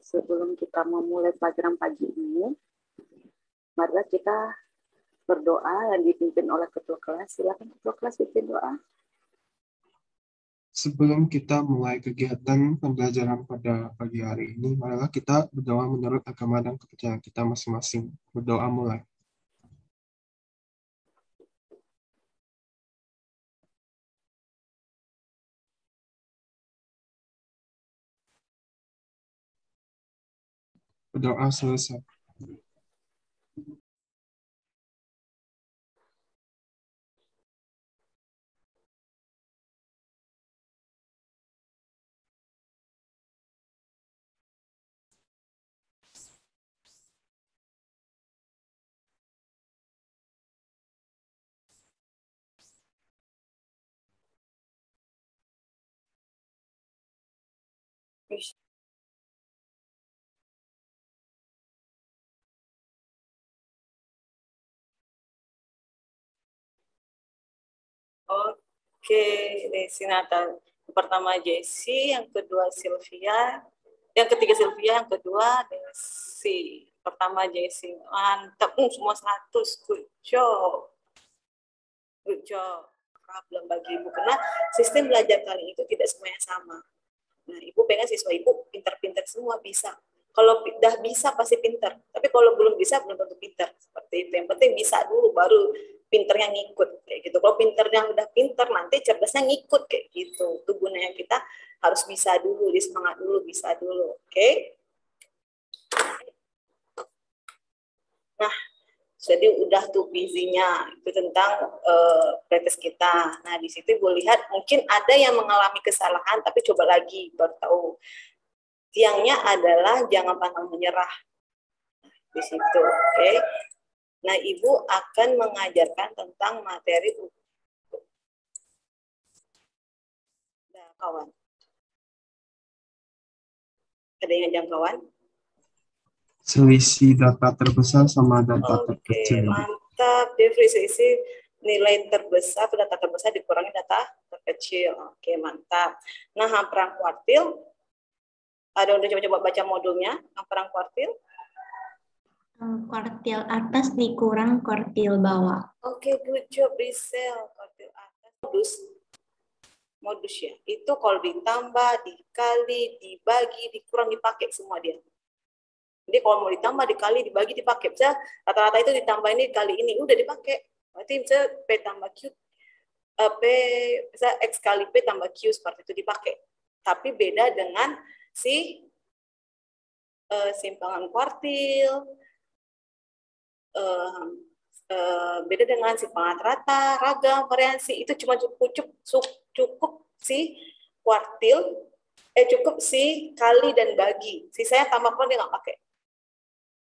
sebelum kita memulai pelajaran pagi ini, marilah kita berdoa yang dipimpin oleh ketua kelas. Silakan ketua kelas pimpin doa. Sebelum kita mulai kegiatan pembelajaran pada pagi hari ini, marilah kita berdoa menurut agama dan kepercayaan kita masing-masing. Berdoa mulai. Berdoa selesai. Oke, Desi Nathan. Pertama Jessie, yang kedua Sylvia, yang ketiga Sylvia, yang kedua Desi. Pertama Jessie, mantap, semua 100, good job. Good job. Problem bagi Ibu, karena sistem belajar kali itu tidak semuanya sama. Nah, Ibu pengen siswa Ibu pintar-pintar semua, bisa. Kalau udah bisa pasti pintar, tapi kalau belum bisa belum tentu pintar. Seperti itu. Yang penting bisa dulu, baru pinternya ngikut kayak gitu. Kalau pinternya udah pinter, nanti cerdasnya ngikut kayak gitu. Itu gunanya kita harus bisa dulu, semangat dulu, bisa dulu. Oke? Nah, jadi udah tuh visinya itu tentang pretest kita. Nah, di situ Ibu lihat mungkin ada yang mengalami kesalahan, tapi coba lagi baru tahu. Tiangnya adalah jangan pantang menyerah. Di situ, oke? Nah, Ibu akan mengajarkan tentang materi nah, kawan. Ada yang jangkauan? Selisih data terbesar sama data terkecil. Mantap. Definisi nilai terbesar atau data terbesar dikurangi data terkecil. Oke, mantap. Nah, hamparan kuartil. Ada udah coba-coba baca modulnya, hamparan kuartil? Kuartil atas dikurang kuartil bawah. Oke, good job, Rizal. Kuartil atas modus ya. Itu kalau ditambah, dikali, dibagi, dikurang, dipakai semua dia. Jadi kalau mau ditambah, dikali, dibagi, dipakai. Bisa rata-rata itu ditambah ini kali ini udah dipakai. Berarti bisa P tambah Q, P bisa X kali P tambah Q seperti itu dipakai. Tapi beda dengan si simpangan kuartil, beda dengan simpangan rata, ragam, variasi. Itu cuma cukup si kuartil, cukup si kali dan bagi. Sisanya tambah kurang dia nggak pakai.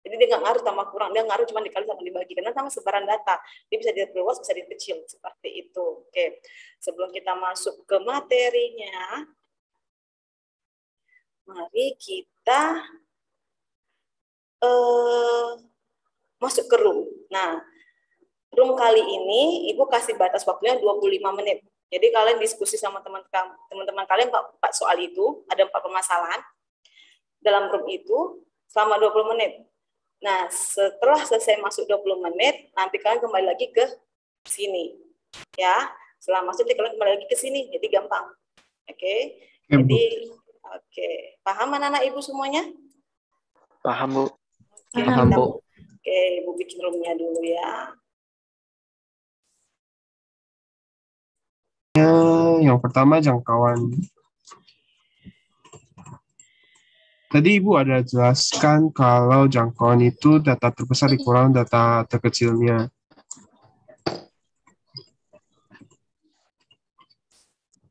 Jadi dia nggak ngaruh tambah kurang, dia ngaruh cuma dikali sama dibagi. Karena sama sebaran data, dia bisa diperluas, bisa dikecil, seperti itu. Oke, sebelum kita masuk ke materinya, mari kita masuk ke room. Nah, room kali ini Ibu kasih batas waktunya 25 menit. Jadi kalian diskusi sama teman-teman kalian 4 soal itu, ada 4 permasalahan dalam room itu selama 20 menit. Nah, setelah selesai masuk 20 menit, nanti kalian kembali lagi ke sini. Ya, setelah masuk kalian kembali lagi ke sini, jadi gampang. Oke. Jadi oke. Paham anak-anak Ibu semuanya? Paham, Bu. Paham, Bu. Oke, Ibu bikin roomnya dulu ya. Yang pertama jangkauan. Tadi Ibu ada jelaskan kalau jangkauan itu data terbesar dikurang data terkecilnya.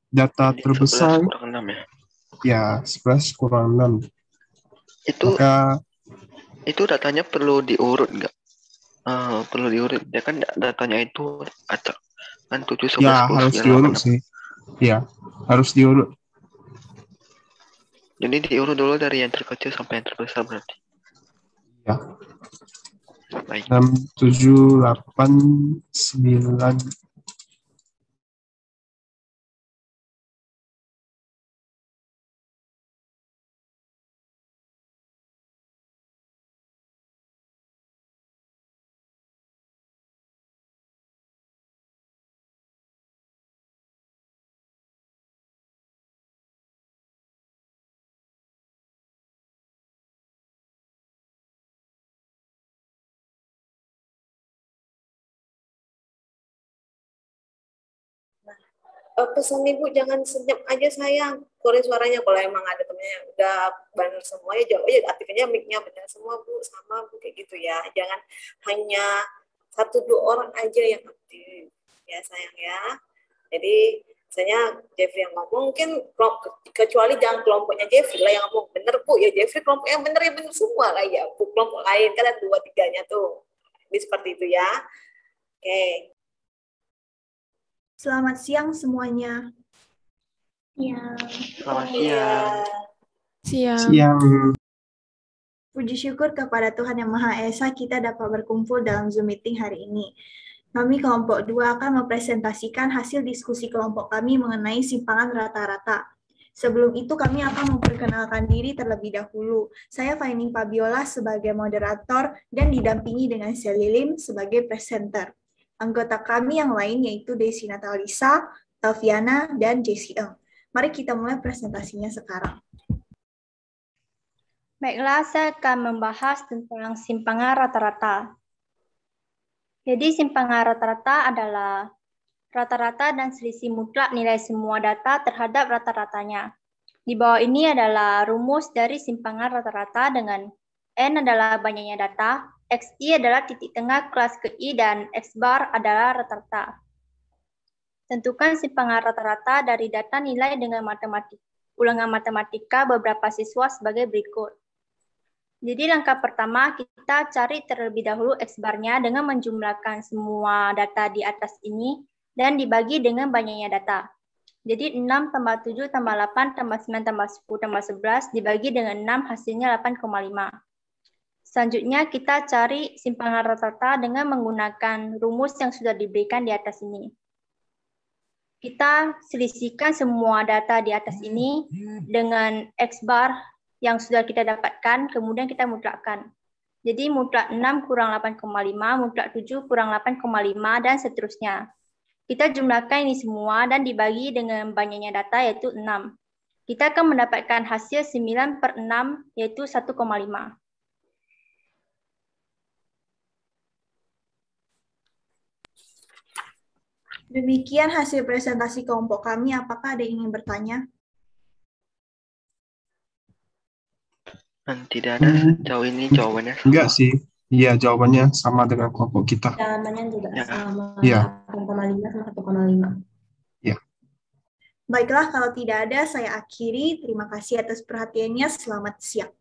Data terbesar 11 kurang 6 ya? Ya, 11 kurang 6. Itu datanya perlu diurut nggak? Perlu diurut. Ya kan datanya itu acak. Kan 7, 11, Ya, 10, harus 9, diurut 8, sih. Ya, harus diurut. Jadi diurut dulu dari yang terkecil sampai yang terbesar berarti. Ya. Baik. 6, 7, 8, 9, pesan ibu jangan senyap aja sayang, keluarin suaranya. Kalau emang ada temennya udah benar semua ya jawab aja, artinya mic-nya benar semua bu, sama bu, kayak gitu ya. Jangan hanya 1-2 orang aja yang aktif ya sayang ya. Jadi misalnya Jeffrey yang ngomong, mungkin kecuali jangan kelompoknya Jeffrey lah yang ngomong, bener bu ya Jeffrey kelompok yang bener ya bener semua lah ya bu, kelompok lain kan ada 2-3-nya tuh. Jadi seperti itu ya. Oke. Selamat siang semuanya. Ya. Selamat Iya. siang. Siang. Puji syukur kepada Tuhan Yang Maha Esa kita dapat berkumpul dalam Zoom meeting hari ini. Kami kelompok 2 akan mempresentasikan hasil diskusi kelompok kami mengenai simpangan rata-rata. Sebelum itu kami akan memperkenalkan diri terlebih dahulu. Saya Faining Fabiola sebagai moderator dan didampingi dengan Sally Lim sebagai presenter. Anggota kami yang lain yaitu Desi Natalisa, Elviana, dan Jessie Eng. Mari kita mulai presentasinya sekarang. Baiklah, saya akan membahas tentang simpangan rata-rata. Jadi simpangan rata-rata adalah rata-rata dan selisih mutlak nilai semua data terhadap rata-ratanya. Di bawah ini adalah rumus dari simpangan rata-rata dengan N adalah banyaknya data, XI adalah titik tengah kelas ke I, dan X bar adalah rata-rata. Tentukan simpangan rata-rata dari data nilai dengan ulangan matematika beberapa siswa sebagai berikut. Jadi langkah pertama kita cari terlebih dahulu X-bar-nya dengan menjumlahkan semua data di atas ini dan dibagi dengan banyaknya data. Jadi 6 tambah 7 tambah 8 tambah 9 tambah 10 tambah 11 dibagi dengan 6 hasilnya 8,5. Selanjutnya kita cari simpangan rata-rata dengan menggunakan rumus yang sudah diberikan di atas ini. Kita selisihkan semua data di atas ini dengan X-bar yang sudah kita dapatkan, kemudian kita mutlakkan. Jadi mutlak 6 kurang 8,5, mutlak 7 kurang 8,5, dan seterusnya. Kita jumlahkan ini semua dan dibagi dengan banyaknya data, yaitu 6. Kita akan mendapatkan hasil 9/6, yaitu 1,5. Demikian hasil presentasi kelompok kami. Apakah ada yang ingin bertanya? Tidak ada sejauh ini jawabannya sama. Enggak sih. Iya, jawabannya sama dengan kelompok kita. Jawabannya juga Ya. sama Iya. 8,5 sama 1,5. Baiklah, kalau tidak ada, saya akhiri. Terima kasih atas perhatiannya. Selamat siang.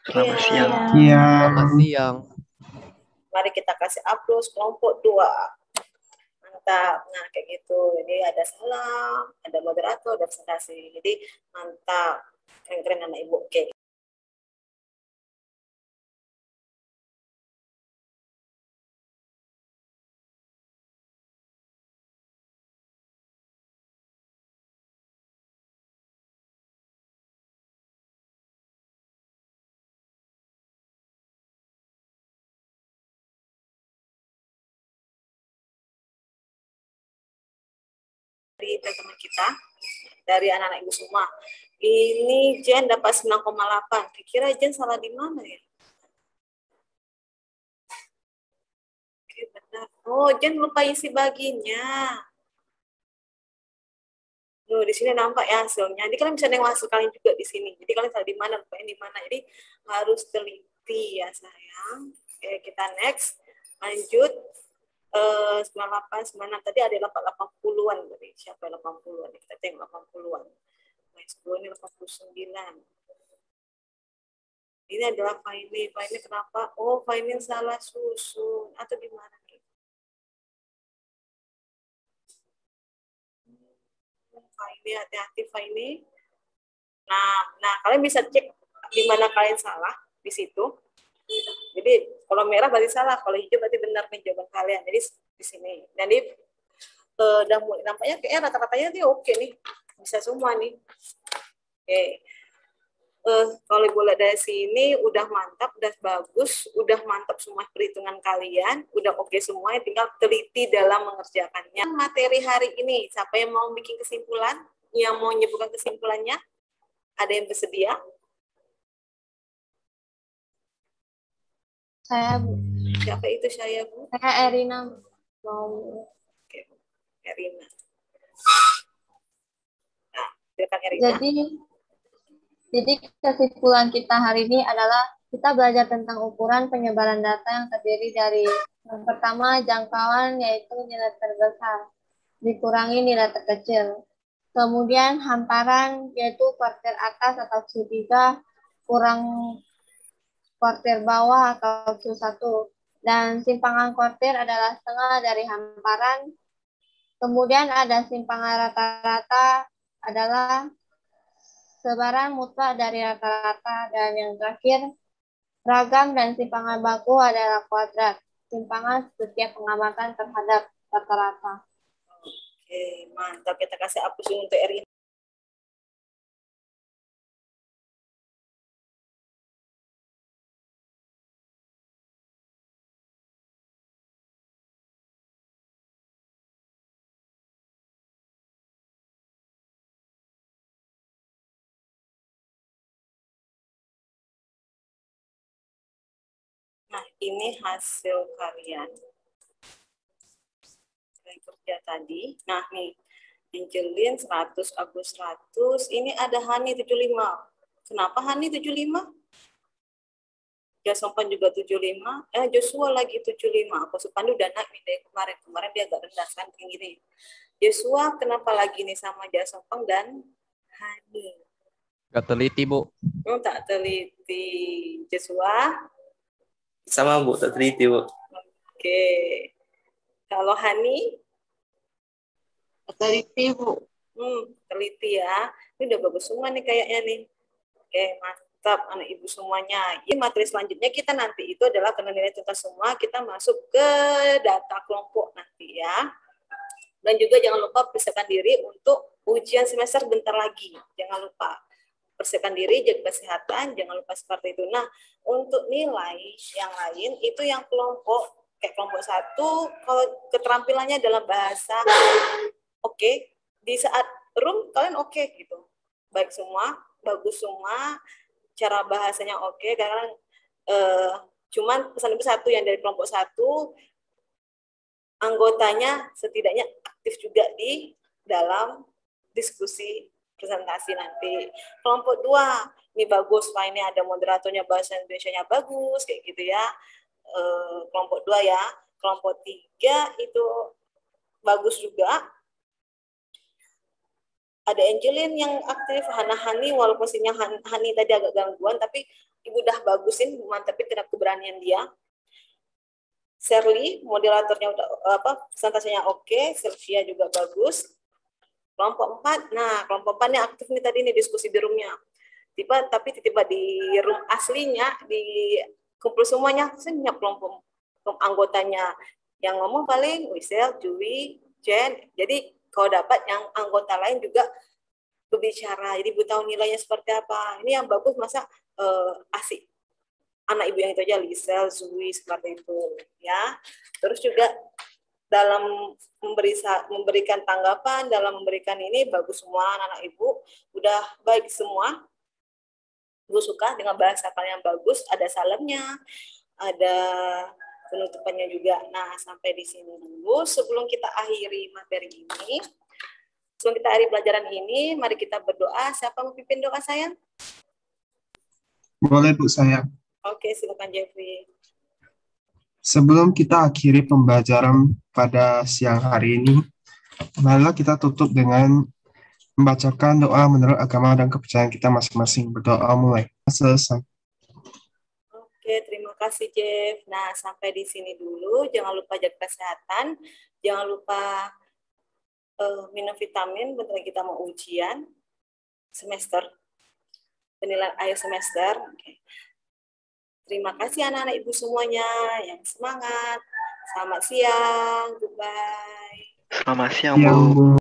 Selamat siang. Iya. Selamat siang. Mari kita kasih aplaus kelompok 2. Mantap. Nah, kayak gitu. Jadi ada salam, ada moderator, ada presentasi. Jadi mantap. Keren-keren anak ibu. Oke. Dari teman kita, dari anak-anak ibu semua. Ini Jen dapat 9,8. Kira-kira Jen salah di mana ya? Oke, benar. Oh, Jen lupa isi baginya. Loh, di sini nampak ya hasilnya. Jadi kalian bisa nengok hasil kalian juga di sini. Jadi kalian salah di mana, lupain di mana. Jadi harus teliti ya sayang. Oke, kita next. Lanjut. 98, 96 tadi ada 80-an berarti. Siapa 80-an? Kita tengok 80-an. Nah, 10 ini 89. Ini adalah Faini. Faini kenapa? Oh, Faini salah susun. Atau gimana? Faini, hati-hati Faini. Nah, kalian bisa cek di mana kalian salah di situ. Jadi kalau merah berarti salah, kalau hijau berarti benar nih jawaban kalian. Jadi di sini. Jadi udah mulai nampaknya kayaknya rata-ratanya dia oke nih, bisa semua nih. Oke. Kalau ibu lihat dari sini udah mantap, udah bagus, udah mantap semua perhitungan kalian, udah oke semua, tinggal teliti dalam mengerjakannya. Materi hari ini, siapa yang mau bikin kesimpulan, yang mau menyebutkan kesimpulannya, ada yang bersedia? Saya, Bu. Siapa itu saya, Bu? Saya Erina. Mau. Oke, Erina. Nah, silakan Erina. Jadi kesimpulan kita hari ini adalah kita belajar tentang ukuran penyebaran data yang terdiri dari yang pertama jangkauan, yaitu nilai terbesar dikurangi nilai terkecil. Kemudian hamparan, yaitu kuartil atas atau Q3 kurang kuartil bawah atau Q1. Dan simpangan kuartil adalah setengah dari hamparan. Kemudian ada simpangan rata-rata adalah sebaran mutlak dari rata-rata. Dan yang terakhir, ragam dan simpangan baku adalah kuadrat. Simpangan setiap pengamatan terhadap rata-rata. Oke, mantap. Kita kasih hapus untuk Erina. Nah, ini hasil kalian. Kerja tadi. Nah, nih. Angelin 100, Agus 100. Ini ada Hani 75. Kenapa Hani 75? Jasompan juga 75. Joshua lagi 75. Aku Supandi udah naik nih dari kemarin. Kemarin dia agak rendah kan kayak gini. Joshua kenapa lagi nih sama Jasompan dan Hani? Gak teliti, Bu. Oh, tak teliti. Joshua? Sama, Bu. Tak teliti, Bu. Oke. Kalau Hani? Teliti, Bu. Teliti ya. Ini udah bagus semua nih kayaknya nih. Oke, mantap anak ibu semuanya. Ini materi selanjutnya kita nanti itu adalah karena nilai tuntas semua, kita masuk ke data kelompok nanti ya. Dan juga jangan lupa persiapkan diri untuk ujian semester bentar lagi. Jangan lupa persiapkan diri, jaga kesehatan, jangan lupa seperti itu. Nah, untuk nilai yang lain itu yang kelompok, kayak kelompok 1, kalau keterampilannya dalam bahasa oke, di saat room kalian oke gitu. Baik semua, bagus semua, cara bahasanya oke, karena cuman pesan ibu satu yang dari kelompok 1, anggotanya setidaknya aktif juga di dalam diskusi presentasi nanti. Kelompok 2, ini bagus, Pak, ini ada moderatornya bahasa Indonesianya bagus, kayak gitu ya. Kelompok 2 ya. Kelompok 3 itu bagus juga. Ada Angelin yang aktif, Hani walaupun sinyal Hani tadi agak gangguan, tapi ibu udah bagusin, mantapin terhadap keberanian dia. Shirley, moderatornya udah presentasinya oke, Sylvia juga bagus. Kelompok 4, nah kelompok 4 nya aktif nih tadi nih diskusi di roomnya. Tapi tiba-tiba di room aslinya, di kumpul semuanya, senyap kelompok anggotanya. Yang ngomong paling Wisel, Jui, Jen, jadi kalau dapat yang anggota lain juga berbicara, jadi ibu tahu nilainya seperti apa. Ini yang bagus, masa asik. Anak ibu yang itu aja, Lisel, Zui, seperti itu. Ya. Terus juga dalam memberikan tanggapan, dalam memberikan ini, bagus semua anak-anak ibu. Udah baik semua. Ibu suka dengan bahasa kalian bagus, ada salamnya, ada penutupannya juga. Nah, sampai di sini dulu. Sebelum kita akhiri materi ini, sebelum kita akhiri pelajaran ini, mari kita berdoa. Siapa mau pimpin doa sayang? Boleh, Bu, sayang. Oke, silakan Jeffrey. Sebelum kita akhiri pembelajaran pada siang hari ini, marilah kita tutup dengan membacakan doa menurut agama dan kepercayaan kita masing-masing. Berdoa mulai. Selesai. Oke, terima kasih Jeff. Nah, sampai di sini dulu. Jangan lupa jaga kesehatan. Jangan lupa minum vitamin. Bentar lagi kita mau ujian semester. Penilaian akhir semester. Oke. Terima kasih anak-anak ibu semuanya yang semangat. Selamat siang. Goodbye. Selamat siang, Bu.